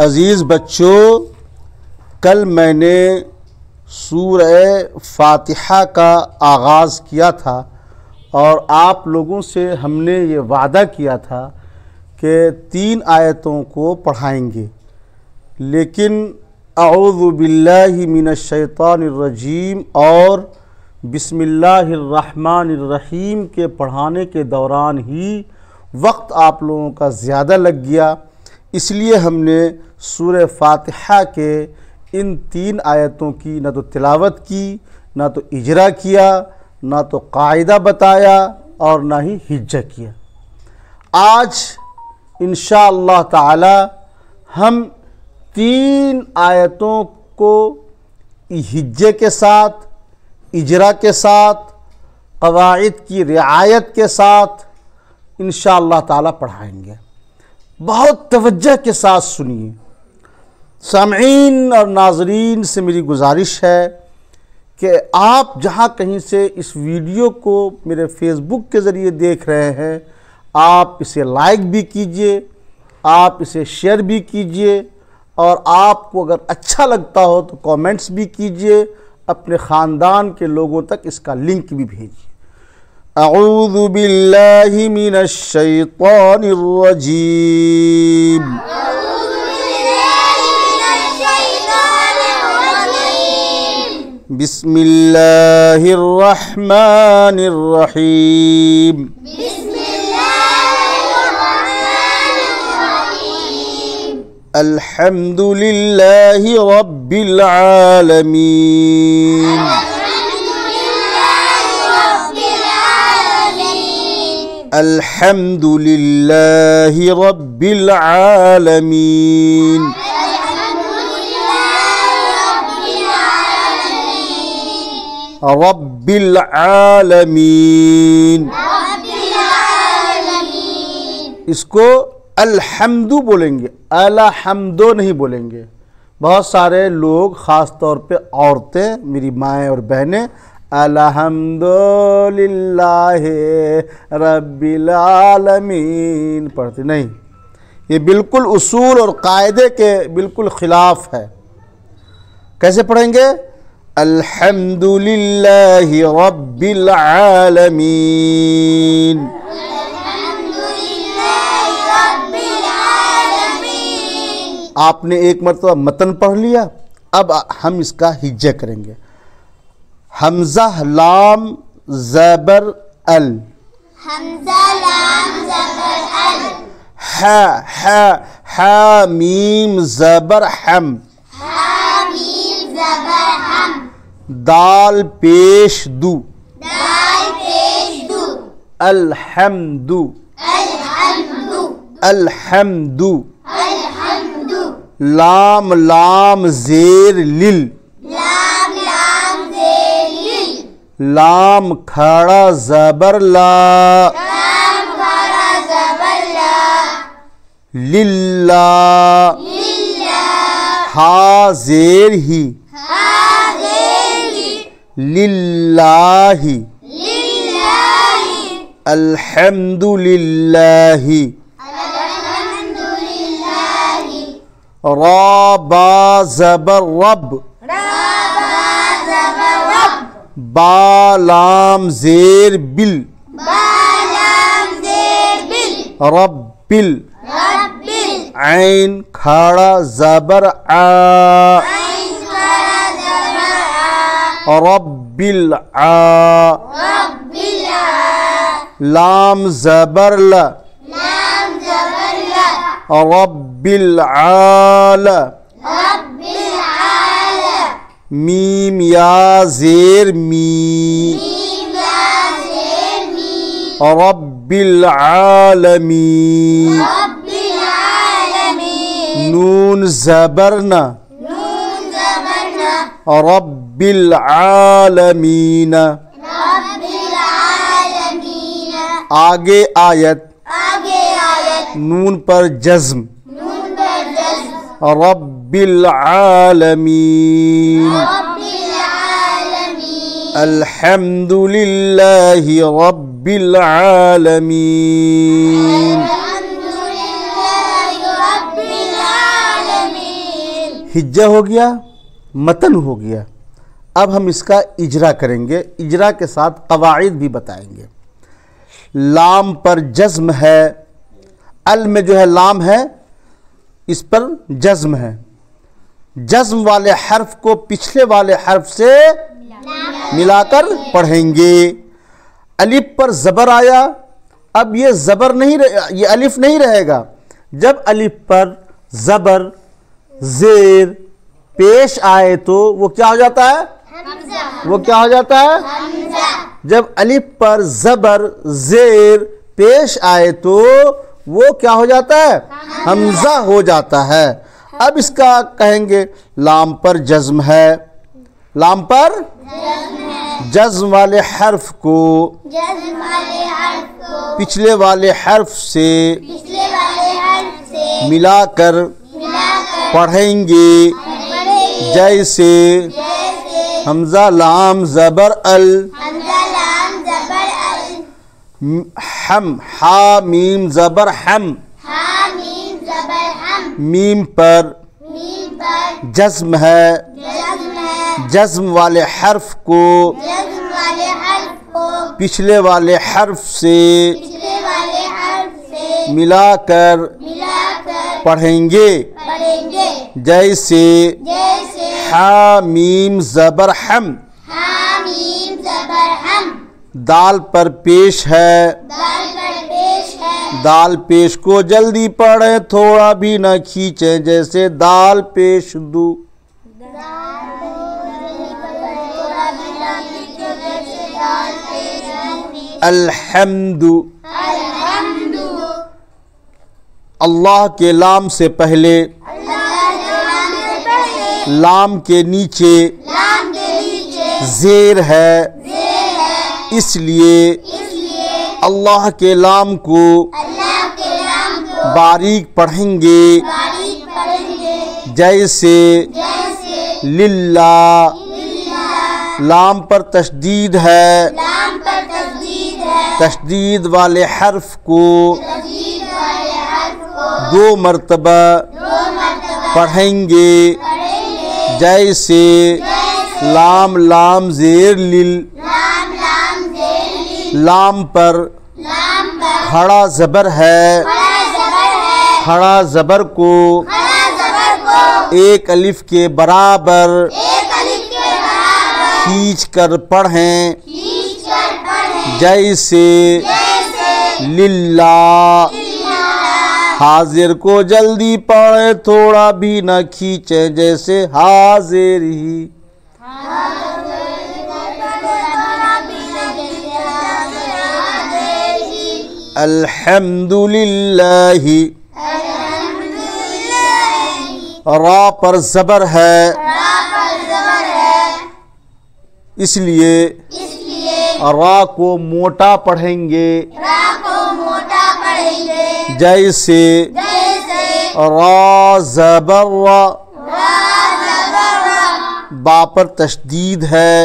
عزیز بچوں، کل میں نے سورہ فاتحہ کا آغاز کیا تھا اور آپ لوگوں سے ہم نے یہ وعدہ کیا تھا کہ 3 آیتوں کو پڑھائیں گے، لیکن اعوذ باللہ من الشیطان الرجیم اور بسم اللہ الرحمن الرحیم کے پڑھانے کے دوران ہی وقت آپ لوگوں کا زیادہ لگ گیا، اس لیے ہم نے سورہ فاتحہ کے ان 3 آیتوں کی نہ تو تلاوت کی، نہ تو اجرا کیا، نہ تو قاعدہ بتایا اور نہ ہی ہجہ کیا۔ آج انشاءاللہ تعالی ہم 3 آیتوں کو ہجے کے ساتھ، اجرا کے ساتھ، قواعد کی رعایت کے ساتھ انشاءاللہ تعالی پڑھائیں گے۔ بہت توجہ کے ساتھ سنیے۔ سامعین اور ناظرین سے میری گزارش ہے کہ آپ جہاں کہیں سے اس ویڈیو کو میرے فیس بک کے ذریعے دیکھ رہے ہیں، آپ اسے لائک بھی کیجئے، آپ اسے شیئر بھی کیجئے، اور آپ کو اگر اچھا لگتا ہو تو کومنٹس بھی کیجئے، اپنے خاندان کے لوگوں تک اس کا لنک بھی بھیجئے۔ اعوذ باللہ من الشیطان الرجیم بسم اللہ الرحمن الرحیم الحمد للہ رب العالمین الحمد للہ رب العالمین رب العالمین۔ اس کو الحمدو بولیں گے، الحمدو نہیں بولیں گے۔ بہت سارے لوگ خاص طور پہ عورتیں، میری مائیں اور بہنیں الحمدللہ رب العالمین پڑھتے نہیں، یہ بالکل اصول اور قاعدے کے بالکل خلاف ہے۔ کیسے پڑھیں گے؟ الحمدللہ رب العالمین۔ آپ نے ایک مرتبہ متن پڑھ لیا، اب ہم اس کا ہجہ کریں گے۔ حمزہ لام زبر ال، حمزہ لام زبر ال، ہا میم زبر حم، حامیم زبر ہم، دال پیش دو، دال پیش دو، الحمد، الحمد، الحمد، الحمد، لام لام زیر لل، لام لام زیر لل، لام کھڑا زبر لا، لام کھڑا زبر لا، للہ، للہ، ہا زیر ہی، ہا زیر ہی، للہ، للہ، الحمد للہ، الحمد للہ، را با زبر رب، رابا زبر رب، با لام زیر بل، با لام زیر بل، ربل، ربل، عین کھڑا زبر آ، عین کھڑا زبر آ، ربل آ، ربل آ، لام زبر ل، لام زبر لا، ربل عال، ربل عال، میم یا زیر می، میم یا زیر می، رب العالمین، رب العالمین، نون زبرنا، نون زبر نا، رب العالمین۔ رب العالمین۔ آگے آیت، آگے آیت، نون پر جزم، نون پر جزم، رب العالمین، رب العالمین، الحمد للہ رب العالمین، الحمد للہ رب العالمین، ہجہ ہو گیا، متن ہو گیا. اب ہم اس کا اجرا کریں گے، اجرا کے ساتھ قواعد بھی بتائیں گے. لام پر جزم ہے، ال میں جو ہے لام ہے اس پر جزم ہے. جزم والے حرف کو پچھلے والے حرف سے ملا کر پڑھیں گے. الف پر زبر آیا، اب یہ زبر نہیں یہ الف نہیں رہے گا. جب الف پر زبر زیر پیش آئے تو وہ کیا ہو جاتا ہے؟ وہ کیا ہو جاتا ہے؟ جب الف پر زبر زیر پیش آئے تو وہ کیا ہو جاتا ہے؟ حمزہ ہو جاتا ہے. اب اس کا کہیں گے لام پر جزم ہے، لام پر جزم والے حرف کو پچھلے والے حرف سے ملا کر پڑھیں گے. جیسے حمزہ لام زبر ال، ہم ہا میم زبر ہم، میم پر جزم ہے. جزم والے حرف کو پچھلے والے حرف سے ملا کر پڑھیں گے. جیسے ہا میم زبر ہم، دال پر پیش ہے، دال پیش کو جلدی پڑھیں تھوڑا بھی نہ کھینچیں. جیسے دال پیش دو، الحمد. اللہ کے لام سے پہلے لام کے نیچے زیر ہے، اس لیے اللہ کے لام کو باریک پڑھیں گے. جیسے للہ، لام پر تشدید ہے، تشدید والے حرف کو 2 مرتبہ پڑھیں گے. جیسے لام لام زیر لل، لام پر کھڑا زبر ہے، کھڑا زبر کو ایک الف کے برابر کھینچ کر پڑھیں. جیسے للہ، حاضر کو جلدی پڑھیں تھوڑا بھی نہ کھینچیں. جیسے حاضر ہی، الحمدللہ. را پر زبر ہے، اس لیے را کو موٹا پڑھیں گے. جیسے را زبر را، با پر تشدید ہے،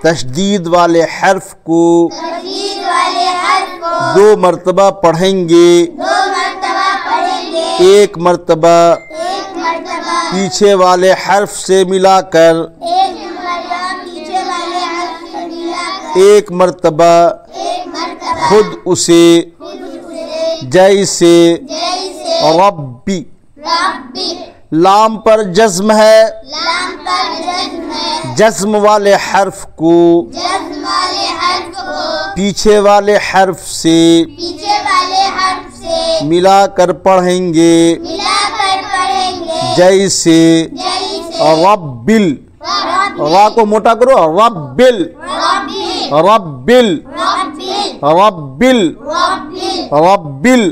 تشدید والے حرف کو 2 مرتبہ پڑھیں گے. ایک مرتبہ پیچھے والے حرف سے ملا کر، ایک مرتبہ خود اسے. جیسے ربی، لام پر جزم ہے، جزم والے حرف کو پیچھے والے حرف سے ملا کر پڑھیں گے. جیسے ربل، را کو موٹا کرو، ربل ربل ربل ربل.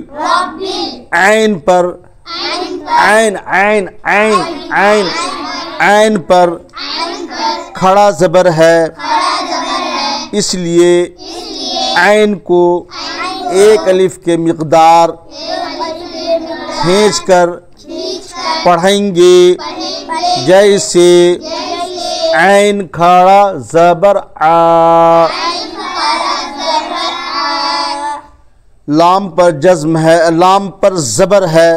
عین پر عین عین عین عین عین پر کھڑا زبر ہے، اس لیے عین کو ایک الف کے مقدار کھینچ کر پڑھیں گے. جیسے عین کھڑا زبر آ، لام پر جزم ہے، لام پر زبر ہے،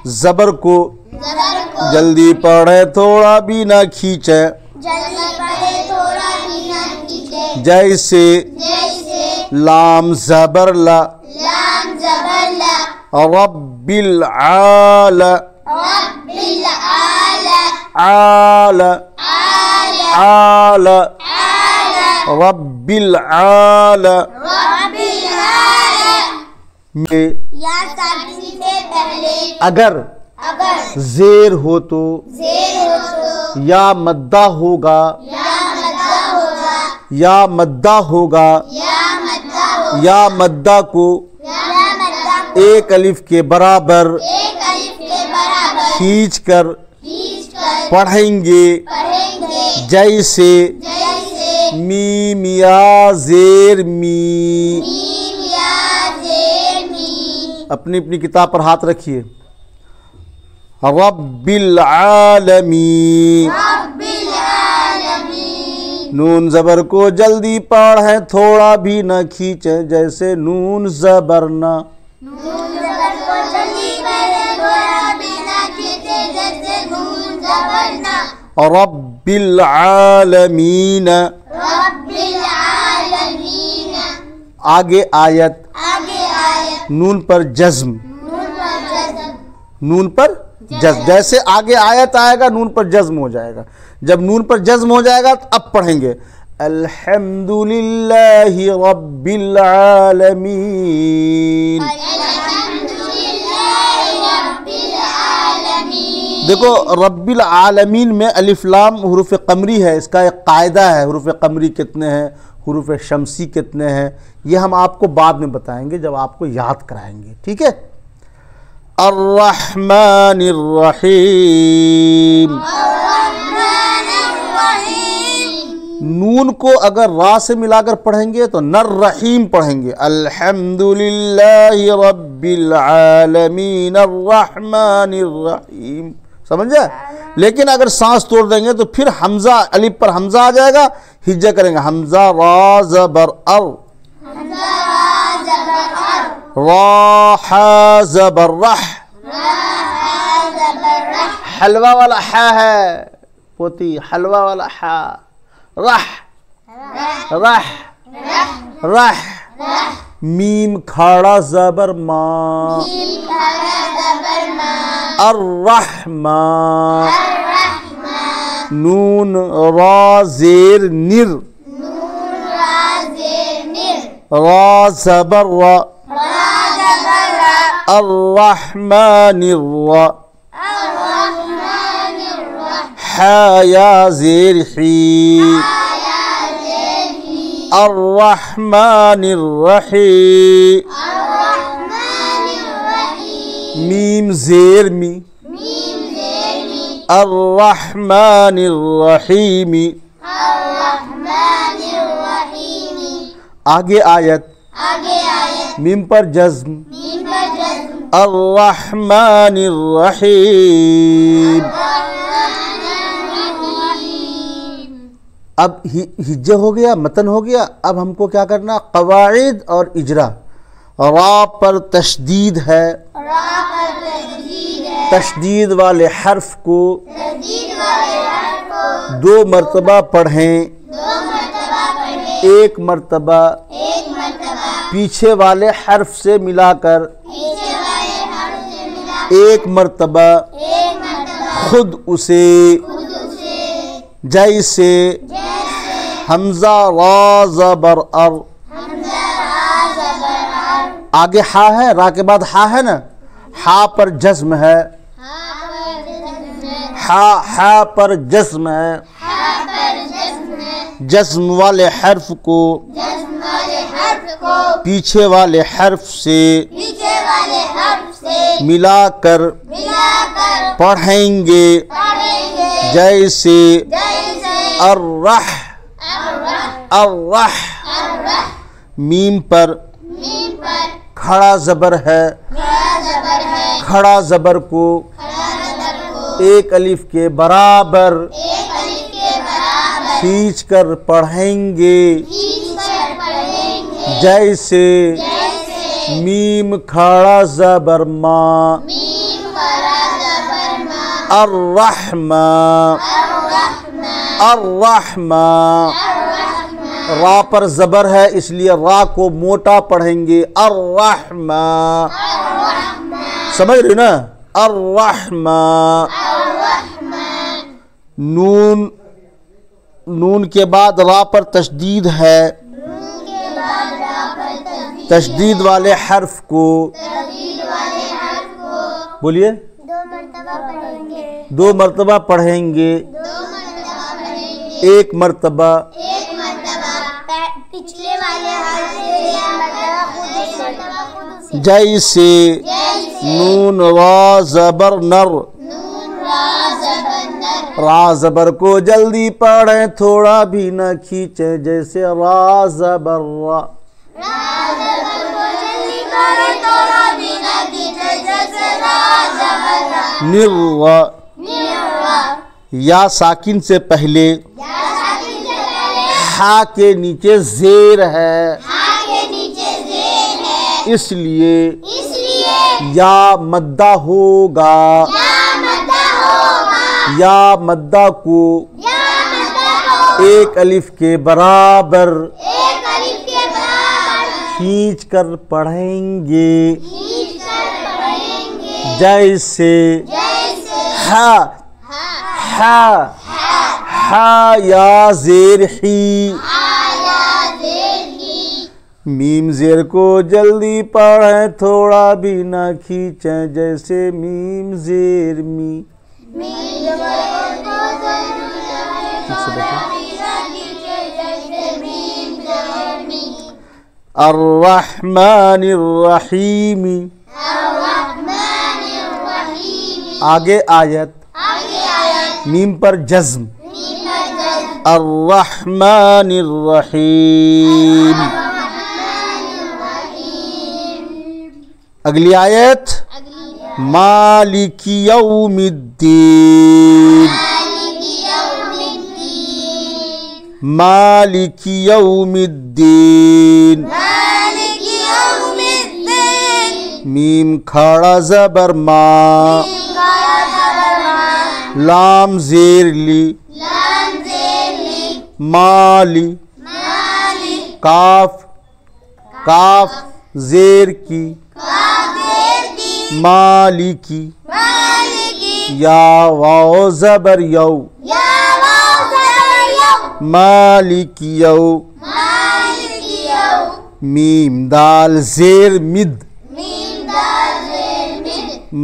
زبر کو زبر کو جلدی پڑھے تھوڑا بھی نہ کھینچے جلدی پڑھے تھوڑا بھی نہ کھینچے جیسے جیسے لام زبر لا لام زبر لا رب العال رب العال عال عال عال رب العال رب العال میں یا ساکن سے پہلے اگر اگر زیر ہو تو زیر ہو تو یا مدہ ہوگا یا مدہ ہوگا یا مدہ ہوگا یا مدہ ہوگا یا مدہ کو یا مدہ کو ایک الف کے برابر ایک الف کے برابر کھینچ کر کھینچ کر پڑھیں گے پڑھیں گے جیسے جیسے میم یا زیر می میم یا زیر میم اپنی اپنی کتاب پر ہاتھ رکھیے رب العالمین رب العالمین نون زبر کو جلدی پڑھیں تھوڑا بھی نہ کھینچیں جیسے نون زبر نہ نون زبر کو جلدی پڑھے تھوڑا بھی نہ کھینچے جیسے نون زبر نہ رب العالمین رب العالمین آگے آیت آگے آیت نون پر جزم نون پر جزم نون پر جزم جیسے آگے آیت آئے گا نون پر جزم ہو جائے گا جب نون پر جزم ہو جائے گا تو اب پڑھیں گے الحمدللہ رب العالمین الحمدللہ رب العالمین دیکھو رب العالمین میں الف لام حروف قمری ہے اس کا ایک قاعدہ ہے حروف قمری کتنے ہیں حروف شمسی کتنے ہیں یہ ہم آپ کو بعد میں بتائیں گے جب آپ کو یاد کرائیں گے ٹھیک ہے الرحمن الرحیم الرحمن الرحیم نون کو اگر را سے ملا کر پڑھیں گے تو نر رحیم پڑھیں گے الحمدللہ رب العالمین الرحمن الرحیم سمجھا لیکن اگر سانس توڑ دیں گے تو پھر حمزہ الف پر حمزہ آ جائے گا ہجہ کریں گے حمزہ را زبر ار حمزہ را زبر ار را حا زبر رح را حا زبر رح حلوہ والا حا ہے پوتی حلوہ والا حا رح رح رح میم کھاڑا زبر ما میم کھڑا زبر ما الرحمن الرحمن نون را زیر نر نون را زیر نر را زبر را را زبر را الرحمن الرا الرحمن الرحیم حا یا زیر حی آیا زیر ہی الرحمن الرحیم الرحمن الرحیم میم زیر می میم زیر می الرحمن الرحیم الرحمن الرحیم آگے آیت آگے آیت میم پر جزم میم پر جزم الرحمن الرحیم اب ہجہ ہو گیا متن ہو گیا اب ہم کو کیا کرنا قواعد اور اجرا را پر تشدید ہے را پر تشدید ہے تشدید والے حرف کو تشدید والے حرف کو دو مرتبہ پڑھیں دو مرتبہ پڑھیں ایک مرتبہ ایک مرتبہ پیچھے والے حرف سے ملا کر پیچھے والے حرف سے ملا ایک مرتبہ ایک مرتبہ خود اسے خود اسے جیسے حمزہ را زبر ار حمزہ را زبر ار آگے ہا ہے را کے بعد ہا ہے نا ہا پر جزم ہے ہا پر جزم ہے ہا پر جزم ہے ہا پر جزم ہے جزم والے حرف کو جزم والے حرف کو پیچھے والے حرف سے پیچھے والے حرف سے ملا کر ملا کر پڑھیں گے پڑھیں گے جیسے جیسے الرح الرح الرح الرح میم پر میم پر کھڑا زبر ہے کھڑا زبر ہے کھڑا زبر کو کھڑا زبر کو ایک الف کے برابر ایک الف کے برابر کھینچ کر پڑھیں گے کھینچ کر پڑھیں گے جیسے جیسے میم کھڑا زبر ما میم کھڑا الرحمن الرحمن را پر زبر ہے اس لیے را کو موٹا پڑھیں گے الرحمن سمجھ رہے نا الرحمن نون کے بعد را پر تشدید ہے تشدید والے حرف کو بولیے 2 مرتبہ پڑھیں گے ایک مرتبہ پچھلے والے جیسے نون را زبر نر را زبر کو جلدی پڑھیں تھوڑا بھی نہ کھینچیں جیسے را زبر را نر یا ساکن سے پہلے ہا کے نیچے زیر ہے اس لیے یا مدہ ہوگا یا مدہ کو ایک الف کے برابر کھینچ کر پڑھیں گے جیسے ہا ہا ہا یا زیر ہی میم زیر کو جلدی پڑھیں تھوڑا بھی نہ کھینچیں جیسے میم زیر می الرحمن الرحیم آگے آیت میم پر جزم الرحمن الرحیم اگلی آیت مالک یوم الدین مالک یوم الدین میم کھڑا زبر ما لام زیر لی مالی کاف کاف زیر کی مالکی یا واو زبر یو مالک یو میم دال زیر مد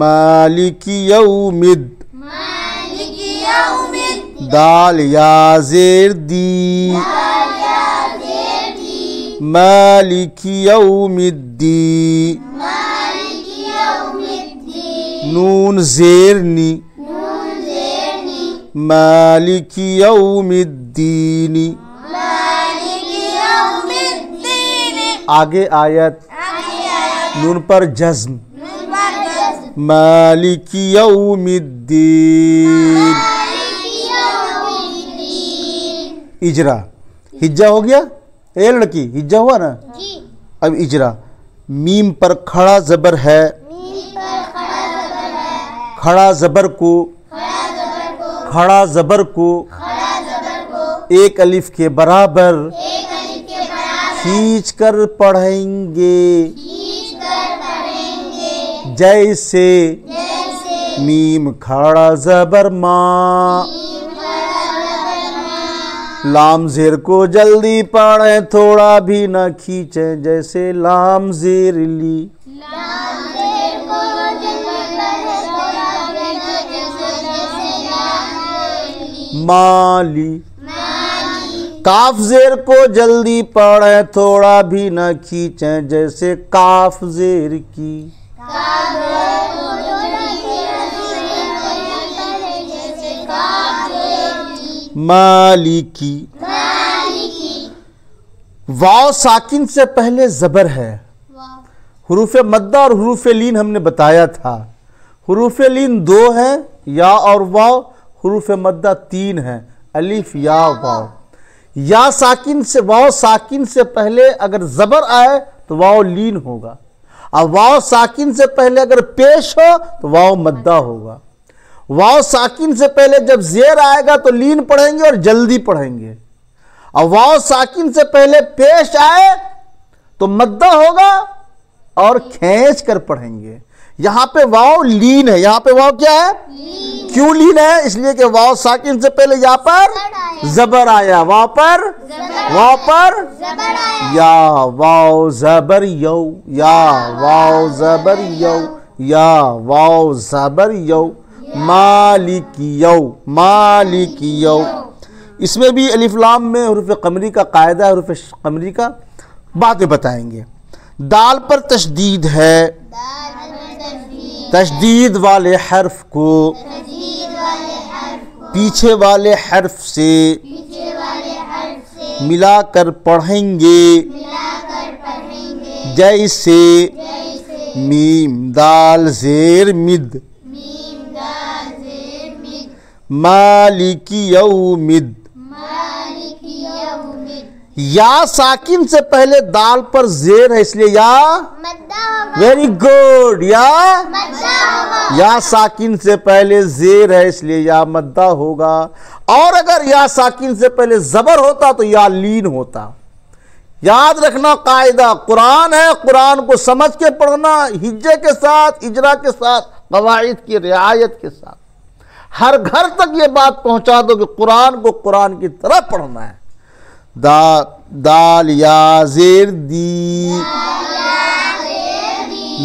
مالک یوم دال یا زیر دی مالک یوم الدین نون زیر نی مالک یوم الدین آگے آیت نون پر جزم مالک یوم الدین اجرا ہجا ہو گیا اے لڑکی ہجا ہوا نا اب اجرا میم پر کھڑا زبر ہے کھڑا زبر کو کھڑا زبر کو ایک الف کے برابر کھینچ کر پڑھیں گے جیسے میم کھڑا زبر ما لام زیر کو جلدی پڑھیں تھوڑا بھی نہ کھینچیں جیسے لام زیر لی مالی کاف زیر کو جلدی پڑھیں تھوڑا بھی نہ کھینچیں جیسے کاف زیر کی مالکی واو ساکن سے پہلے زبر ہے حروف مدہ اور حروف لین ہم نے بتایا تھا حروف لین 2 ہیں یا اور واو حروف مدہ 3 ہیں الف یا واو یا ساکن سے واو ساکن سے پہلے اگر زبر آئے تو واو لین ہوگا اور واو ساکن سے پہلے اگر پیش ہو تو واو مدہ ہوگا واو ساکن سے پہلے جب زیر آئے گا تو لین پڑھیں گے اور جلدی پڑھیں گے، اور واو ساکن سے پہلے پیش آئے تو مدہ ہوگا اور کھینچ کر پڑھیں گے۔ یہاں پہ واو لین ہے، یہاں پہ واو کیا ہے؟ کیوں لین ہے؟ اس لیے کہ واو ساکن سے پہلے یہاں پر زبر آیا، واو پر یا واو زبر یو، یا واو زبر یو، یا واو زبر یو، مالک یو، مالک یو۔ اس میں بھی الف لام میں حروف قمری کا قاعدہ ہے، حروف قمری کا باتیں بتائیں گے۔ دال پر تشدید ہے، تشدید والے حرف کو پیچھے والے حرف سے ملا کر پڑھیں گے، جیسے میم دال زیر مد، مالک یوم الدین۔ یا ساکن سے پہلے دال پر زیر ہے، اس لیے یا ویری گڈ، یا ساکن سے پہلے زیر ہے اس لیے یا مدہ ہوگا، اور اگر یا ساکن سے پہلے زبر ہوتا تو یا لین ہوتا۔ یاد رکھنا قاعدہ، قرآن ہے، قرآن کو سمجھ کے پڑھنا، ہجے کے ساتھ، اجرا کے ساتھ، قواعد کی رعایت کے ساتھ۔ ہر گھر تک یہ بات پہنچا دو کہ قرآن کو قرآن کی طرح پڑھنا ہے۔ دال یا زیر دی،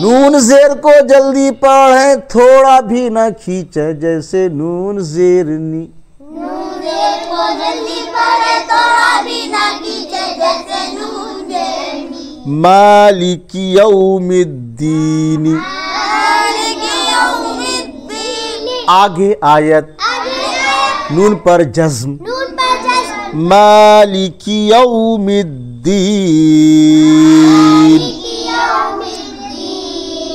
نون زیر کو جلدی پڑھیں، تھوڑا بھی نہ کھینچے، جیسے نون زیر نی، مالک یوم الدین۔ آگے آیت نون پر جزم، مالک یوم الدین۔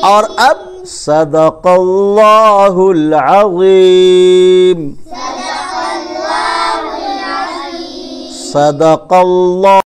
اور اب صدق اللہ العظیم، صدق اللہ